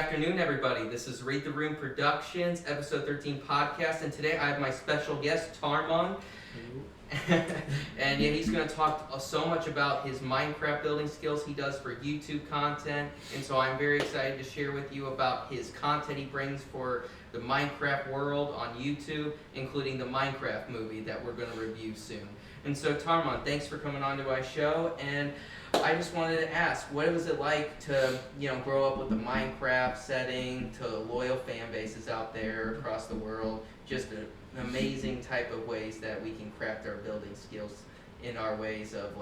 afternoon, everybody. This is Read the Room Productions, episode 13 podcast, and today I have my special guest, Tarmon. And yeah, he's going to talk so much about his Minecraft building skills he does for YouTube content, and so I'm very excited to share with you about his content he brings for the Minecraft world on YouTube, including the Minecraft movie that we're going to review soon. And so, Tarmon, thanks for coming on to our show, and I just wanted to ask, what was it like to, grow up with the Minecraft setting, to loyal fan bases out there across the world, just an amazing type of ways that we can craft our building skills in our ways of,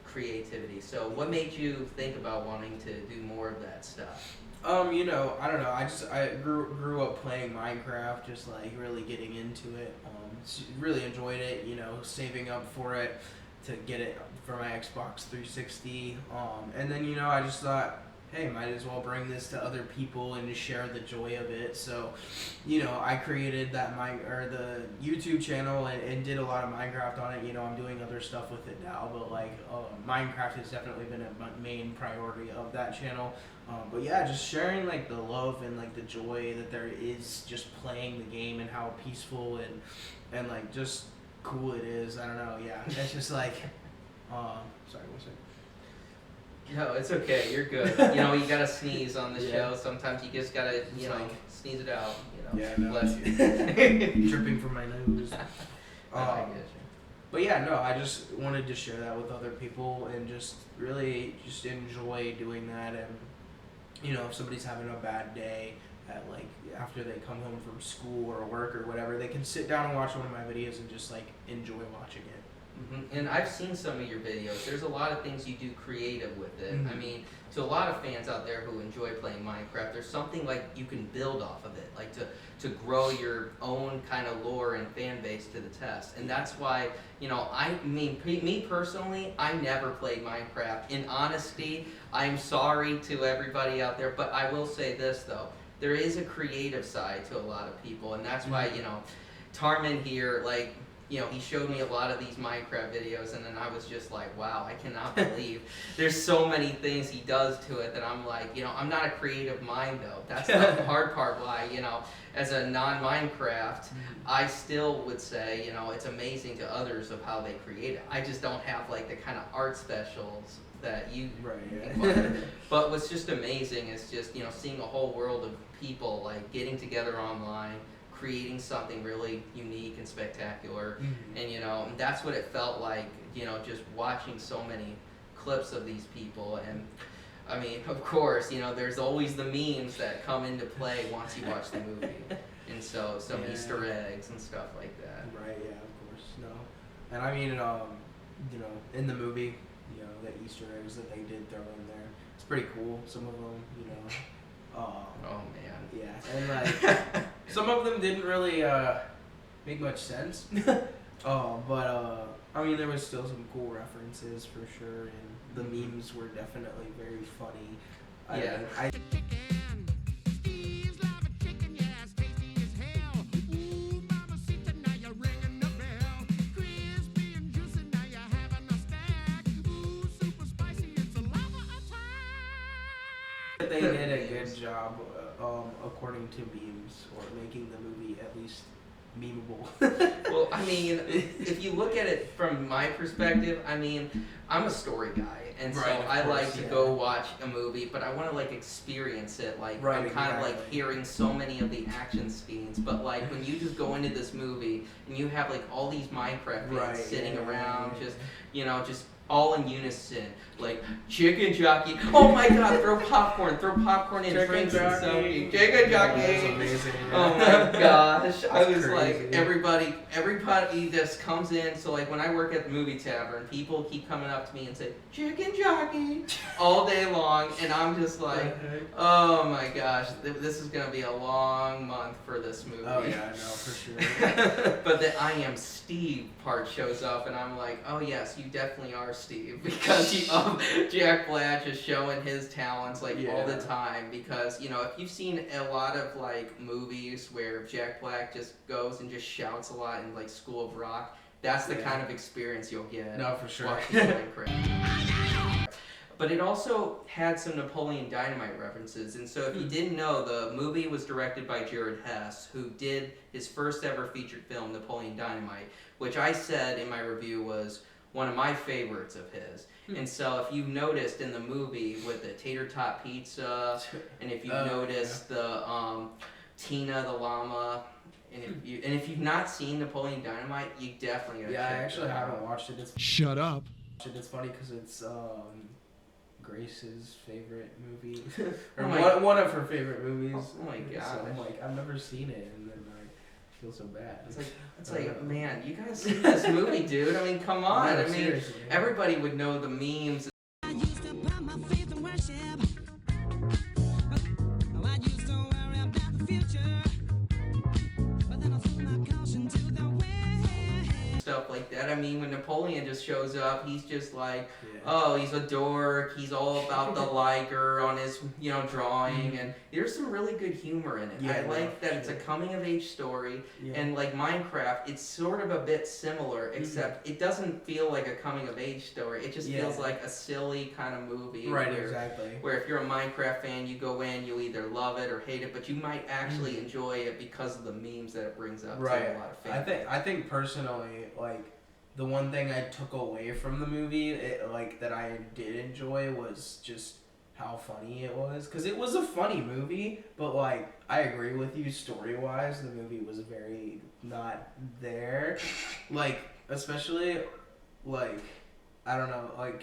creativity. So what made you think about wanting to do more of that stuff? I don't know. I grew up playing Minecraft, just really getting into it. Really enjoyed it. Saving up for it to get it for my Xbox 360. And then I just thought, hey, might as well bring this to other people and just share the joy of it. So, I created the YouTube channel and did a lot of Minecraft on it. I'm doing other stuff with it now, but Minecraft has definitely been a main priority of that channel. But yeah, just sharing the love and the joy that there is just playing the game and how peaceful and just cool it is. I don't know. Yeah, it's just sorry, what's it? No, it's okay. You're good. You gotta sneeze on the show. Sometimes you just gotta, sneeze it out. Yeah, no. Bless you. Dripping from my nose. I get you. But yeah, no, I just wanted to share that with other people and just really just enjoy doing that. And if somebody's having a bad day at after they come home from school or work or whatever, they can sit down and watch one of my videos and just enjoy watching it. Mm-hmm. And I've seen some of your videos. There's a lot of things you do creative with it. Mm-hmm. I mean, to a lot of fans out there who enjoy playing Minecraft, there's something you can build off of it, to grow your own kind of lore and fan base to the test. And that's why, me personally, I never played Minecraft. In honesty, I'm sorry to everybody out there, but I will say this though. There is a creative side to a lot of people, and that's why, Tarmon here, he showed me a lot of these Minecraft videos, and then I was just like, wow, I cannot believe there's so many things he does to it that I'm like, I'm not a creative mind, though. That's the hard part why, as a non-Minecraft, I still would say, it's amazing to others of how they create it. I just don't have, the kind of art specials that you right. But what's just amazing is just, seeing a whole world of people, getting together online, creating something really unique and spectacular. Mm-hmm. And that's what it felt like, just watching so many clips of these people. And I mean, of course, there's always the memes that come into play once you watch the movie. And so some Easter eggs and stuff like that. Right, yeah, of course. No. And I mean, in the movie, the Easter eggs that they did throw in there, it's pretty cool. Some of them, Oh man. Yeah, and some of them didn't really make much sense. But I mean, there was still some cool references for sure, and the memes were definitely very funny. Yeah. They did a good job, according to memes, or making the movie at least memeable. Well, I mean, if you look at it from my perspective, I mean, I'm a story guy, and so Right, of I course, like to yeah. go watch a movie, but I want to experience it. Right, I'm kind of exactly. hearing so many of the action scenes, but when you just go into this movie and you have all these Minecraft fans Right, sitting yeah, around, yeah. just all in unison, chicken jockey. Oh my God! Throw popcorn in Chicken drinks and stuff. jockey. Chicken jockey. That's amazing. Oh my gosh! I was crazy. everybody just comes in. So when I work at the movie tavern, people keep coming up to me and say chicken jockey all day long, and I'm just oh my gosh, this is gonna be a long month for this movie. Oh yeah, I know for sure. But the I am Steve part shows up, and I'm like, oh yes, you definitely are Steve, because Jack Black just showing his talents all the Yeah. time. Because if you've seen a lot of movies where Jack Black just goes and just shouts a lot in School of Rock, that's the Yeah. kind of experience you'll get. No, for sure. watching Minecraft. but it also had some Napoleon Dynamite references. And so if you didn't know, the movie was directed by Jared Hess, who did his first ever featured film, Napoleon Dynamite, which I said in my review was one of my favorites of his. And so if you noticed in the movie with the tater tot pizza, and if you noticed the Tina the llama, and if you've not seen Napoleon Dynamite, you definitely gotta check I actually it out. haven't watched it. Shut up. It's funny because it's Grace's favorite movie, or Oh my- one of her favorite movies. Oh my So gosh. I'm like, I've never seen it, and then I feel so bad. It's like, man, you gotta see this movie, dude. I mean, come on. No, I mean, seriously. everybody would know the memes. I used to put my faith in worship. I used to worry about the future. But then I threw my caution to the wind. Stuff like that. I mean, when Napoleon just shows up, he's just like, Yeah. oh, he's a dork. He's all about the Liger on his, drawing, and there's some really good humor in it. Yeah, I like no, that it's a sure. coming of age story, Yeah. and like Minecraft, it's sort of a bit similar, except it doesn't feel like a coming of age story. It just Yeah. feels like a silly kind of movie. Right, where, exactly. Where if you're a Minecraft fan, you go in, you either love it or hate it, but you might actually enjoy it because of the memes that it brings up Right. to a lot of fans. I think personally, like, the one thing I took away from the movie, that I did enjoy, was just how funny it was. Because it was a funny movie, but, like, I agree with you, story-wise, the movie was very not there. Like, especially, like, I don't know, like,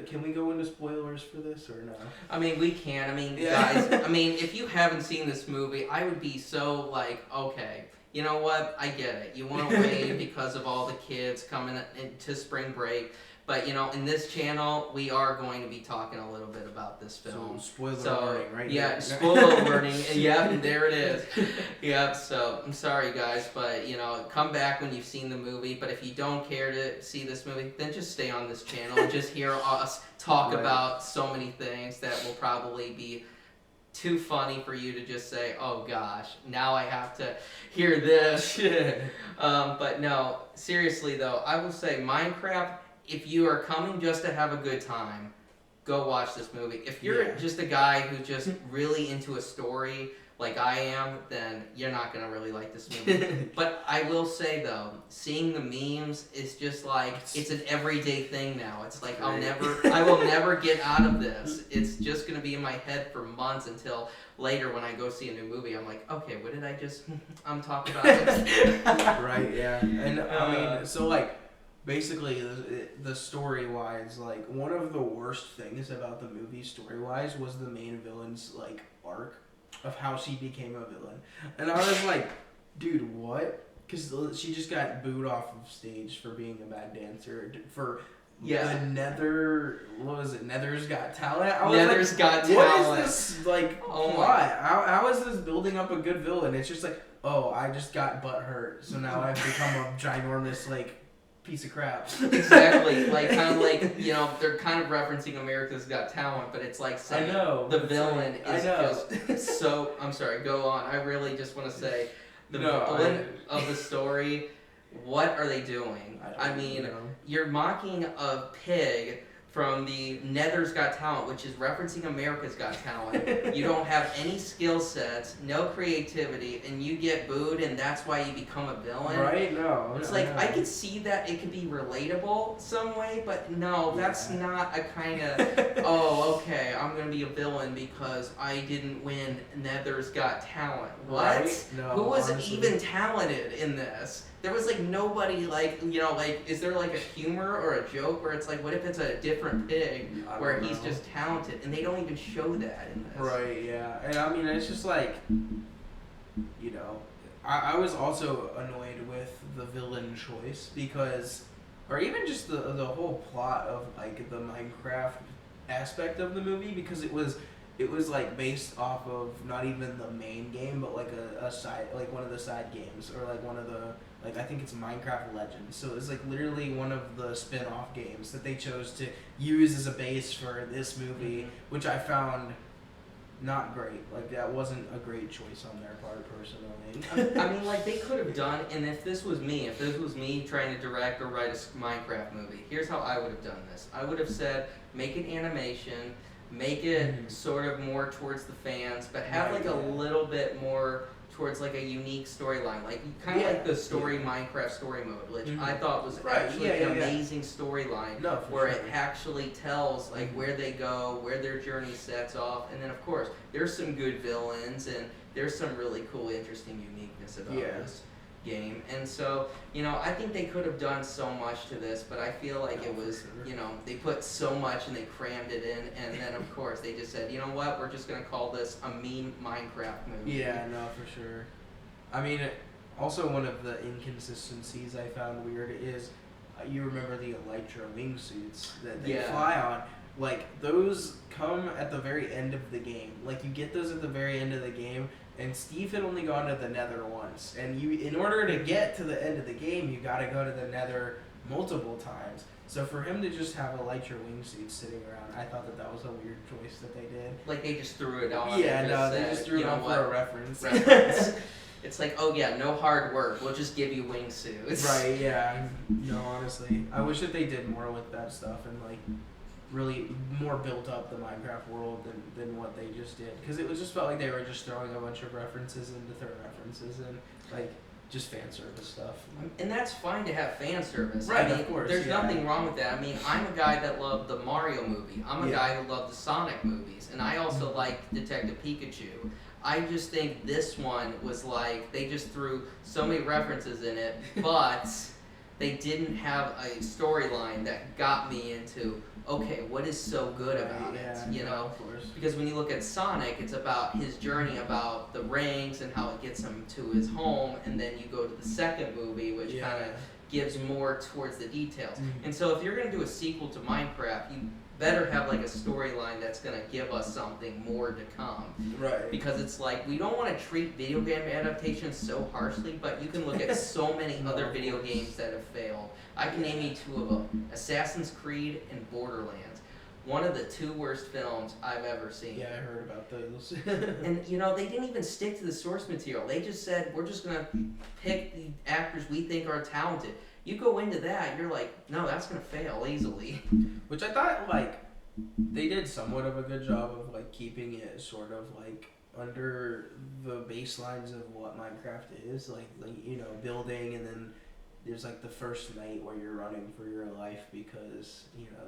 can we go into spoilers for this, or no? I mean, we can. I mean, Yeah. guys, I mean, if you haven't seen this movie, I would be so like, okay, you know what? I get it. You want to wait because of all the kids coming into spring break. But, in this channel, we are going to be talking a little bit about this film. So, spoiler So, warning, right? yeah, here. spoiler warning. Yep, there it is. Yep, so I'm sorry, guys, but, come back when you've seen the movie. But if you don't care to see this movie, then just stay on this channel and just hear us talk Right. about so many things that will probably be too funny for you to just say, oh gosh, now I have to hear this. But no, seriously though, I will say Minecraft, if you are coming just to have a good time, go watch this movie. If you're Yeah. just a guy who's just really into a story like I am, then you're not going to really like this movie. But I will say though, seeing the memes is just like, it's an everyday thing now. It's like, Right. I will never get out of this. It's just going to be in my head for months until later when I go see a new movie, I'm like, okay, what did I just, I'm talking about this. Right, yeah. And I Uh, mean, so like, basically, the story wise, like, one of the worst things about the movie story wise was the main villain's like arc of how she became a villain. And I was like, dude, what? Because she just got booed off of stage for being a bad dancer for Yeah. the Nether's Got Talent. I was Nether's Got what Talent. is this like Oh my- plot? How is this building up a good villain? It's just like, oh, I just got butt hurt, so now I've become a ginormous like piece of crap. Exactly, like kind of like they're kind of referencing America's Got Talent, but it's like I saying know the it's villain like- is I know. just so. I'm sorry, go on. I really just want to say the No, villain of the story. What are they doing? I mean, you're mocking a pig from the Nether's Got Talent, which is referencing America's Got Talent. You don't have any skill sets, no creativity, and you get booed, and that's why you become a villain. Right? No. It's no, like, no. I could see that it could be relatable some way, but no, that's Yeah. not a kind of, oh, okay, I'm going to be a villain because I didn't win Nether's Got Talent. What? Right? No, Who was honestly. even talented in this? There was like nobody is there like a humor or a joke where it's like, what if it's a different pig I where don't he's know. just talented and they don't even show that in this? Right, yeah. And I mean, it's just like, I was also annoyed with the villain choice because, or even just the whole plot of like the Minecraft aspect of the movie, because it was like based off of not even the main game, but like a side, like one of the side games, or like one of the, like, I think it's Minecraft Legends. So it's like literally one of the spin-off games that they chose to use as a base for this movie, which I found not great. Like that wasn't a great choice on their part, personally. I mean, like they could have done, and if this was me trying to direct or write a Minecraft movie, here's how I would have done this. I would have said, make an animation, make it sort of more towards the fans, but have Right, like a yeah. little bit more towards like a unique storyline, like kind of Yeah, like the story yeah. Minecraft story mode, which Mhm. I thought was Right, actually yeah, an yeah, yeah. amazing storyline. No, for Where sure. it actually tells like Mhm. where they go, where their journey sets off, and then of course there's some good villains and there's some really cool, interesting uniqueness about Yeah. this game. And so, I think they could have done so much to this, but I feel like No, it for was, sure. they put so much and they crammed it in, and then of course they just said, you know what, we're just gonna call this a meme Minecraft movie. Yeah, no, for sure. I mean, also one of the inconsistencies I found weird is you remember the Elytra wingsuits that they Yeah. fly on. Like those come at the very end of the game. Like you get those at the very end of the game, and Steve had only gone to the Nether once. And in order to get to the end of the game, you got to go to the Nether multiple times. So for him to just have Elytra wingsuits sitting around, I thought that was a weird choice that they did. Like they just threw it on. Yeah, and no, they said, just threw you it know on what, for a reference. reference. It's like, oh yeah, no hard work. We'll just give you wingsuits. Right, yeah. No, honestly. I wish that they did more with that stuff and, like, really more built up the Minecraft world than what they just did. Because it was just felt like they were just throwing a bunch of references into third references and, like, just fan service stuff. And that's fine to have fan service. Right, I mean, of course, there's yeah. nothing wrong with that. I mean, I'm a guy that loved the Mario movie. I'm a Yeah. guy who loved the Sonic movies. And I also liked Detective Pikachu. I just think this one was like, they just threw so many references in it, but they didn't have a storyline that got me into, okay, what is so good about yeah, it, you no, know? Of course. Because when you look at Sonic, it's about his journey about the rings and how it gets him to his home, and then you go to the second movie, which Yeah. kind of gives more towards the details. Mhm. And so if you're going to do a sequel to Minecraft, you better have like a storyline that's going to give us something more to come. Right. Because it's like, we don't want to treat video game adaptations so harshly, but you can look at so many No, other of video course. games that have failed. I can name you two of them, Assassin's Creed and Borderlands. One of the two worst films I've ever seen. Yeah, I heard about those. And they didn't even stick to the source material. They just said, we're just gonna pick the actors we think are talented. You go into that, you're like, no, that's gonna fail easily. Which I thought, like, they did somewhat of a good job of, like, keeping it sort of, like, under the baselines of what Minecraft is. Like building, and then there's, like, the first night where you're running for your life because,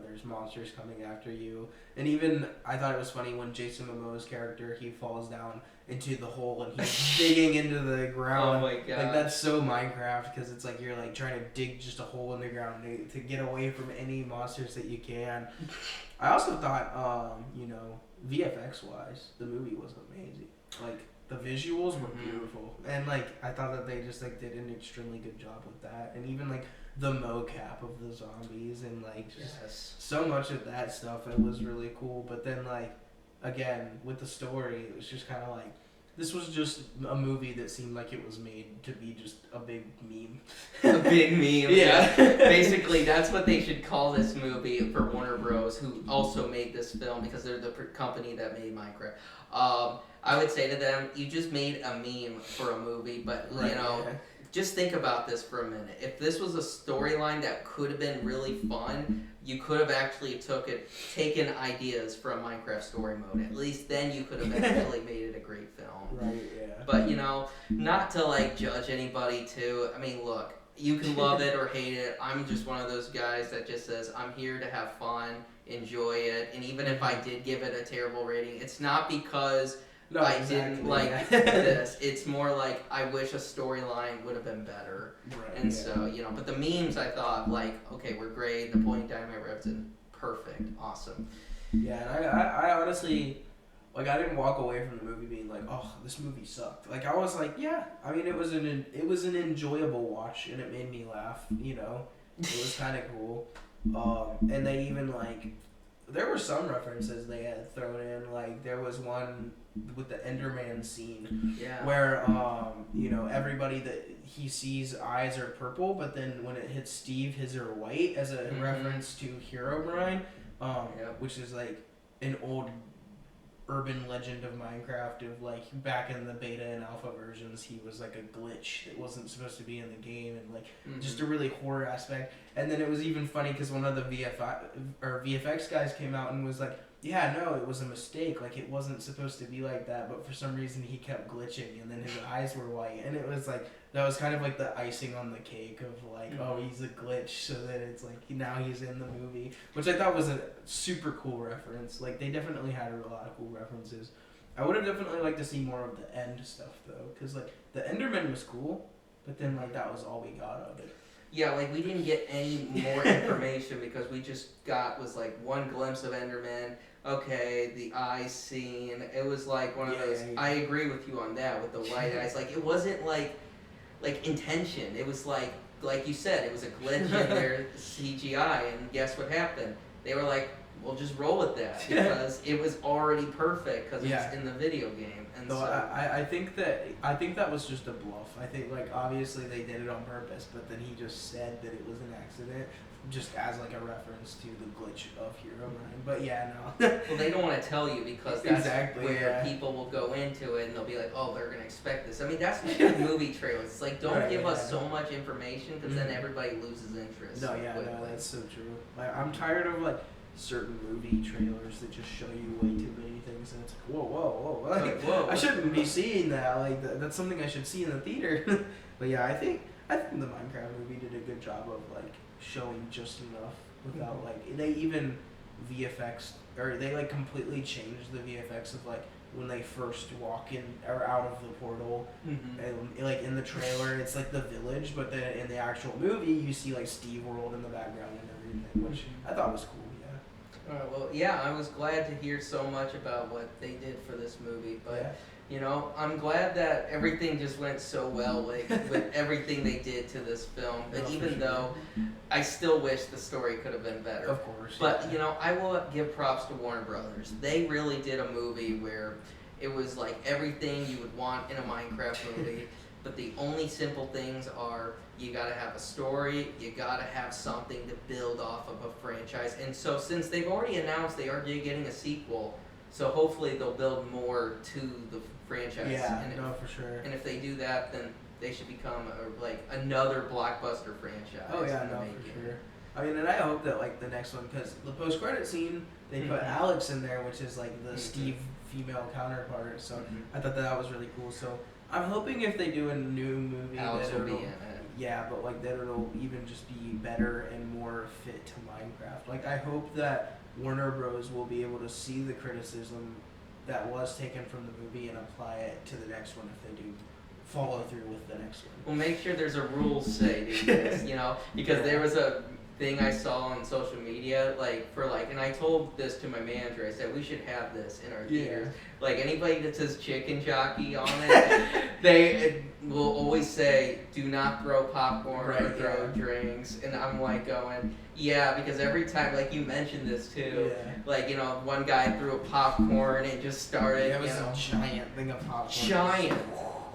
there's monsters coming after you. And even, I thought it was funny when Jason Momoa's character, he falls down into the hole and he's digging into the ground. Oh my god. Like, that's so Minecraft, because it's like you're like trying to dig just a hole in the ground to get away from any monsters that you can. I also thought, VFX wise, the movie was amazing. Like, the visuals were Mhm. beautiful, and like I thought that they just like did an extremely good job with that, and even like the mocap of the zombies and like just Yes. so much of that stuff. It was really cool, but then like again with the story, it was just kind of like this was just a movie that seemed like it was made to be just a big meme. A big meme. Yeah. Basically, that's what they should call this movie for Warner Bros., who also made this film because they're the company that made Minecraft. I would say to them, you just made a meme for a movie, but Yeah. just think about this for a minute. If this was a storyline that could have been really fun, you could have actually taken ideas from Minecraft story mode. At least then you could have actually made it a great film. Right. Yeah. But not to like judge anybody too. I mean, look, you can love it or hate it. I'm just one of those guys that just says I'm here to have fun, enjoy it, and even if I did give it a terrible rating, it's not because No, I exactly, didn't like yeah. this. It's more like I wish a storyline would have been better. Right. And yeah. so, but the memes I thought like, okay, we're great. Napoleon Dynamite Repton, perfect, awesome. Yeah, and I honestly, like, I didn't walk away from the movie being like, oh, this movie sucked. Like, I was like, yeah, I mean, it was an enjoyable watch, and it made me laugh. It was kind of cool. And they even like, there were some references they had thrown in. Like, there was one with the Enderman scene Yeah. where everybody that he sees eyes are purple, but then when it hits Steve, his are white, as a Mhm. reference to Herobrine, Yep. which is like an old urban legend of Minecraft of like back in the beta and alpha versions, he was like a glitch that wasn't supposed to be in the game, and like just a really horror aspect. And then it was even funny because one of the VFX guys came out and was like, yeah, no, it was a mistake. Like, it wasn't supposed to be like that, but for some reason he kept glitching, and then his eyes were white. And it was like, that was kind of like the icing on the cake of like, oh, he's a glitch, so that it's like, now he's in the movie. Which I thought was a super cool reference. Like, they definitely had a lot of cool references. I would have definitely liked to see more of the end stuff, though. Because, like, the Enderman was cool, but then, like, that was all we got of it. Yeah, like we didn't get any more information because we just was like one glimpse of Enderman. Okay, the eye scene. It was like one of those. Yeah. I agree with you on that with the white eyes. Like it wasn't like intention. It was like you said, it was a glitch in their CGI. And guess what happened? They were like, "We'll just roll with that because it was already perfect because it's in the video game." And So so I think that was just a bluff. I think like obviously they did it on purpose, but then he just said that it was an accident, just as like a reference to the glitch of Herobrine. But yeah, no. well, they don't want to tell you because that's Exactly, where yeah. people will go into it and they'll be like, "Oh, they're gonna expect this." I mean, that's what the movie trailers. It's like don't Right, give us yeah. so much information because then everybody loses interest. No, yeah, quickly. no, that's so true. Like I'm tired of like certain movie trailers that just show you way too many things, and it's like, whoa, like, Whoa. I shouldn't be seeing that. Like that's something I should see in the theater. But yeah, I think the Minecraft movie did a good job of like showing just enough without like they even VFX or they like completely changed the VFX of like when they first walk in or out of the portal. Mhm. And like in the trailer, it's like the village, but then in the actual movie, you see like Steve World in the background and everything, which I thought was cool. Yeah. All right, well, yeah, I was glad to hear so much about what they did for this movie, but Yeah. you know, I'm glad that everything just went so well like, with everything they did to this film. But No, for even sure. though I still wish the story could have been better. Of course. But yeah. you know, I will give props to Warner Brothers. They really did a movie where it was like everything you would want in a Minecraft movie. But the only simple things are you gotta have a story, you gotta have something to build off of a franchise. And so since they've already announced they are getting a sequel, so hopefully they'll build more to the franchise. Yeah, and, no, for sure. and if they do that, then they should become like another blockbuster franchise. Oh yeah, in the no, making. for sure. I mean, and I hope that like the next one, because the post-credit scene, they put Mhm. Alex in there, which is like the Mhm. Steve female counterpart. So Mhm. I thought that was really cool. So I'm hoping if they do a new movie, Alex that will be in it'll, it. yeah, but like that it'll even just be better and more fit to Minecraft. Like I hope that Warner Bros. Will be able to see the criticism that was taken from the movie and apply it to the next one if they do follow through with the next one. Well, make sure there's a rule say to this, you know, because there was a thing I saw on social media, and I told this to my manager. I said we should have this in our theaters. Like anybody that says chicken jockey on it, they will always say, "Do not throw popcorn or Right, throw yeah. drinks." And I'm like going, yeah, because every time, like you mentioned this too. Yeah. Like, you know, one guy threw a popcorn and just started, It was you know, a giant thing of popcorn. giant.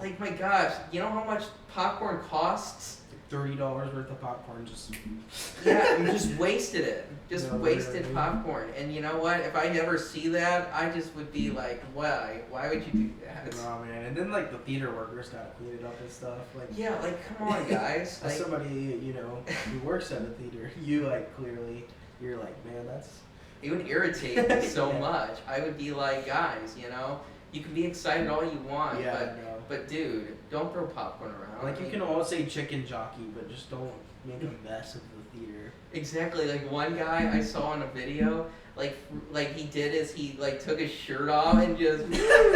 Like, my gosh, you know how much popcorn costs? $30 worth of popcorn just. Yeah, and just wasted it. Just No, wasted literally. popcorn. And you know what? If I never see that, I just would be like, why? Why would you do that? Oh man, and then like the theater workers gotta clean it up and stuff. Like Yeah, like, come on, guys. as Like, somebody who works at a theater, you like clearly you're like, man, that's it would irritate me so Yeah. much. I would be like, guys, you know, you can be excited all you want, yeah, no. but dude, don't throw popcorn around. Like I you mean, can all say chicken jockey, but just don't make a mess of the theater. Exactly. Like one guy I saw in a video, like he did is he like took his shirt off and just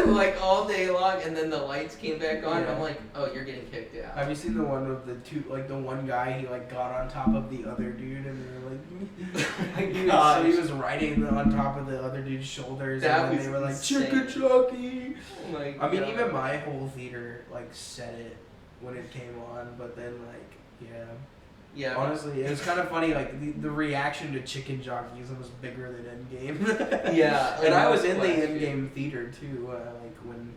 like all day long, and then the lights came back on. Yeah. I'm like, oh, you're getting kicked out. Have you seen the one of the two, like the one guy, he like got on top of the other dude and they were like, my so gosh. he was riding on top of the other dude's shoulders That and then was they were like, insane. chicken jockey. Oh my I mean, God. even my whole theater like said it when it came on, but then like, yeah. Yeah. Honestly, it was kind of funny. Like the reaction to chicken jockeys was bigger than Endgame. Yeah, like, and I that was was in the classic. Endgame theater too. Like when,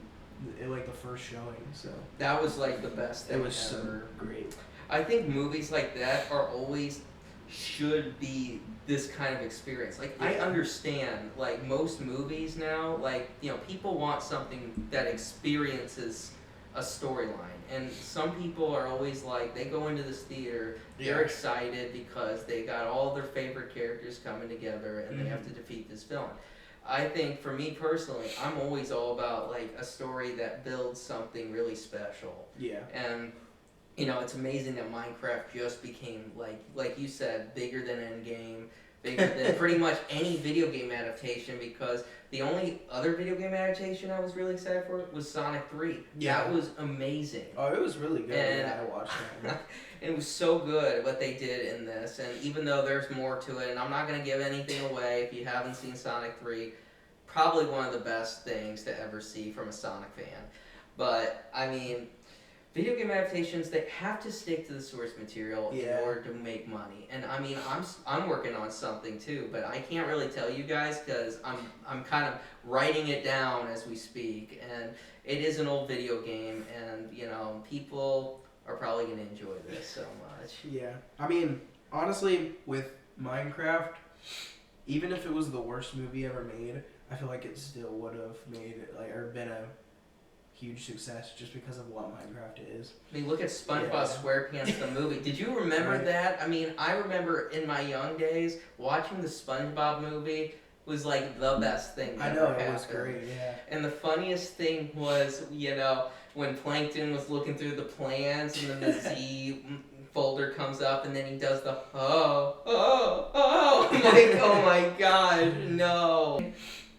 like the first showing. So That was like the best thing it was ever. so great. I think movies like that are always should be this kind of experience. Like, I Yeah. understand, like, most movies now, like, you know, people want something that experiences a storyline. And some people are always like, they go into this theater, they're Yeah. excited because they got all their favorite characters coming together and they have to defeat this villain. I think for me personally, I'm always all about like a story that builds something really special. Yeah. And you know, it's amazing that Minecraft just became like you said, bigger than Endgame, bigger than pretty much any video game adaptation, because the only other video game adaptation I was really excited for was Sonic 3. Yeah. That was amazing. Oh, it was really good. And- Yeah, I watched that. It was so good what they did in this, and even though there's more to it, and I'm not going to give anything away if you haven't seen Sonic 3, probably one of the best things to ever see from a Sonic fan. But, I mean, video game adaptations, they have to stick to the source material Yeah. in order to make money. And, I mean, I'm working on something too, but I can't really tell you guys because I'm kind of writing it down as we speak, and it is an old video game, and, you know, people are probably going to enjoy this so much. Yeah. I mean, honestly, with Minecraft, even if it was the worst movie ever made, I feel like it still would have made like or been a huge success just because of what Minecraft is. I mean, look at SpongeBob Yeah. SquarePants the movie. Did you remember Right. that? I mean, I remember in my young days watching the SpongeBob movie was like the best thing. I that know ever it was happened. great. Yeah. And the funniest thing was, you know, when Plankton was looking through the plans and then the Z folder comes up and then he does the oh. I'm like, oh my gosh, no.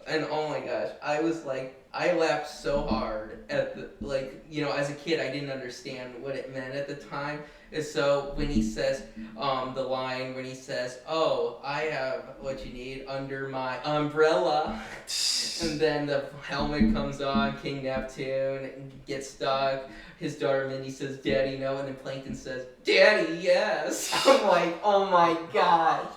And oh my gosh, I was like, I laughed so hard at the, like, you know, as a kid I didn't understand what it meant at the time. And so when he says, the line when he says, oh, I have what you need under my umbrella. And then the helmet comes on, King Neptune gets stuck. His daughter Mindy says, Daddy, no. And then Plankton says, Daddy, yes. I'm like, oh my gosh.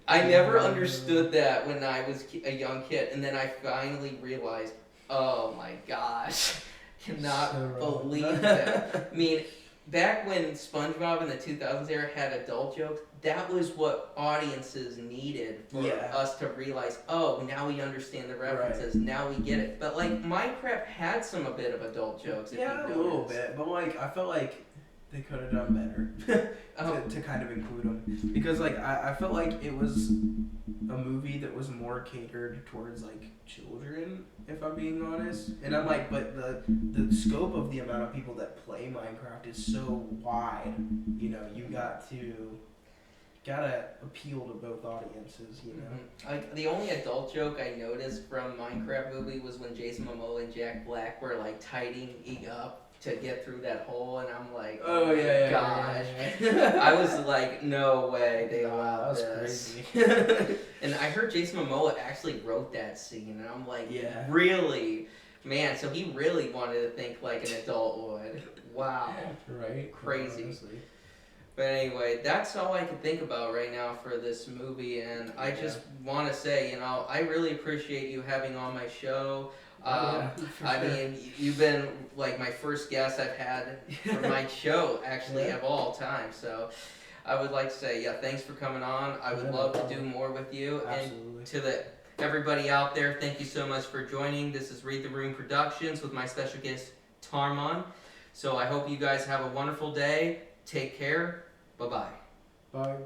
I never understood that when I was a young kid. And then I finally realized, oh my gosh. Cannot So wrong. believe that. I mean, back when SpongeBob in the 2000s era had adult jokes, that was what audiences needed for Yeah. us to realize, oh, now we understand the references, now we get it. But like Minecraft had a bit of adult jokes. If Yeah, you a little noticed. bit, but like I felt like they could have done better Oh. to kind of include them because like I felt like it was a movie that was more catered towards like children, if I'm being honest. And I'm like, but the scope of the amount of people that play Minecraft is so wide. You know, you gotta appeal to both audiences. You know. Mhm. Like the only adult joke I noticed from Minecraft movie was when Jason Momoa and Jack Black were like tidying up to get through that hole, and I'm like, Oh my yeah, gosh. yeah. I was like, no way they Wow, allowed that was this. crazy. And I heard Jason Momoa actually wrote that scene, and I'm like, Yeah. really? Man, so he really wanted to think like an adult would. Wow. Right. Crazy. Honestly. But anyway, that's all I can think about right now for this movie, and I just want to say, you know, I really appreciate you having on my show. Yeah, for I sure. mean, you've been like my first guest I've had for my show, actually, Yeah. of all time. So I would like to say, yeah, thanks for coming on. I would Yeah, no love to problem. do more with you. Absolutely. And to everybody out there, thank you so much for joining. This is Read the Room Productions with my special guest, Tarmon. So I hope you guys have a wonderful day. Take care. Bye-bye. Bye.